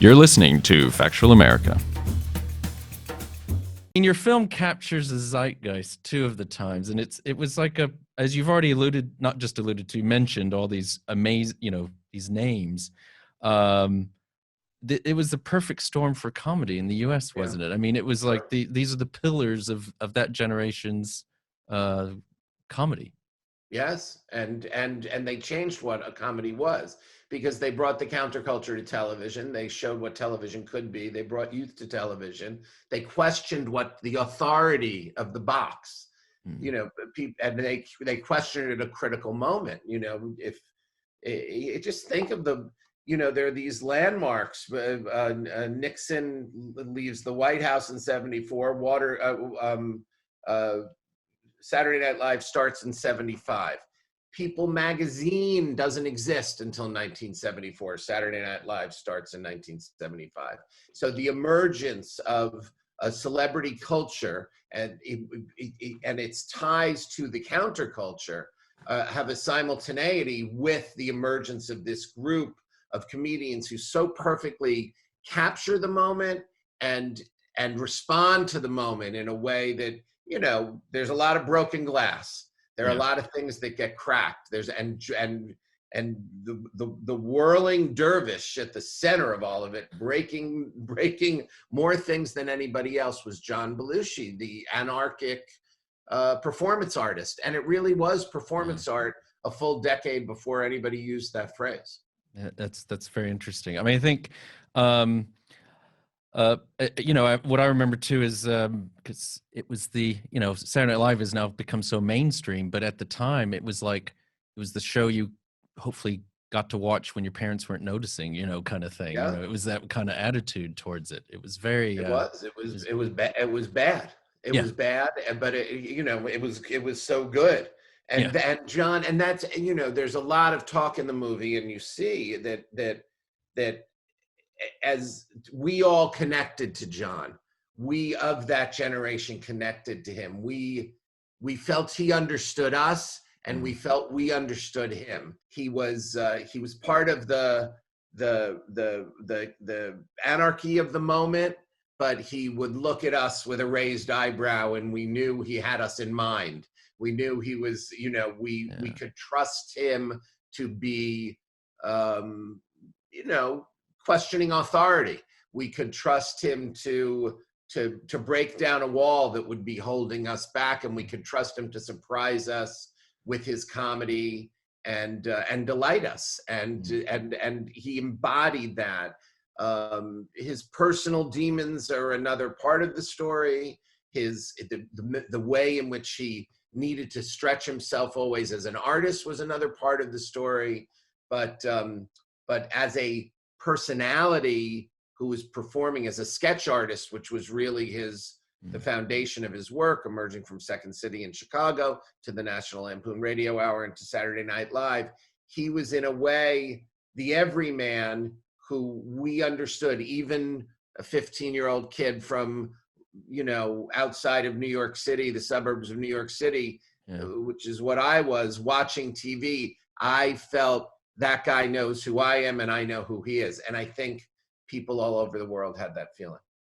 You're listening to Factual America. Your film captures the zeitgeist two of the times, and it was like as you've already not just alluded to, mentioned all these amazing, these names. It was the perfect storm for comedy in the U.S., wasn't it? I mean, it was like these are the pillars of that generation's comedy. Yes, and they changed what a comedy was, because they brought the counterculture to television. They showed what television could be. They brought youth to television. They questioned what the authority of the box, and they questioned it at a critical moment. If just think of there are these landmarks. Nixon leaves the White House in '74. Saturday Night Live starts in '75. People magazine doesn't exist until 1974. Saturday Night Live starts in 1975. So the emergence of a celebrity culture and its ties to the counterculture have a simultaneity with the emergence of this group of comedians who so perfectly capture the moment and respond to the moment in a way that, there's a lot of broken glass. There are a lot of things that get cracked. There's the whirling dervish at the center of all of it, breaking more things than anybody else, was John Belushi, the anarchic performance artist. And it really was performance art a full decade before anybody used that phrase. Yeah, that's very interesting. I mean, I think what I remember too is because it was Saturday Night Live has now become so mainstream, but at the time it was the show you hopefully got to watch when your parents weren't noticing, kind of thing. Yeah. It was that kind of attitude towards it. It was very. It was bad. It was bad, but it was so good. And John, and that's, there's a lot of talk in the movie, and you see that as we all connected to John, we of that generation connected to him. We felt he understood us, and we felt we understood him. He was part of the anarchy of the moment, but he would look at us with a raised eyebrow, and we knew he had us in mind. We knew he was, we could trust him to be, questioning authority. We could trust him to break down a wall that would be holding us back, and we could trust him to surprise us with his comedy and delight us. And he embodied that. His personal demons are another part of the story. The way in which he needed to stretch himself always as an artist was another part of the story. But as a personality who was performing as a sketch artist, which was really the foundation of his work, emerging from Second City in Chicago to the National Lampoon Radio Hour and to Saturday Night Live. He was, in a way, the everyman who we understood, even a 15-year-old kid from, outside of New York City, the suburbs of New York City, which is what I was watching TV. I felt that guy knows who I am, and I know who he is. And I think people all over the world had that feeling.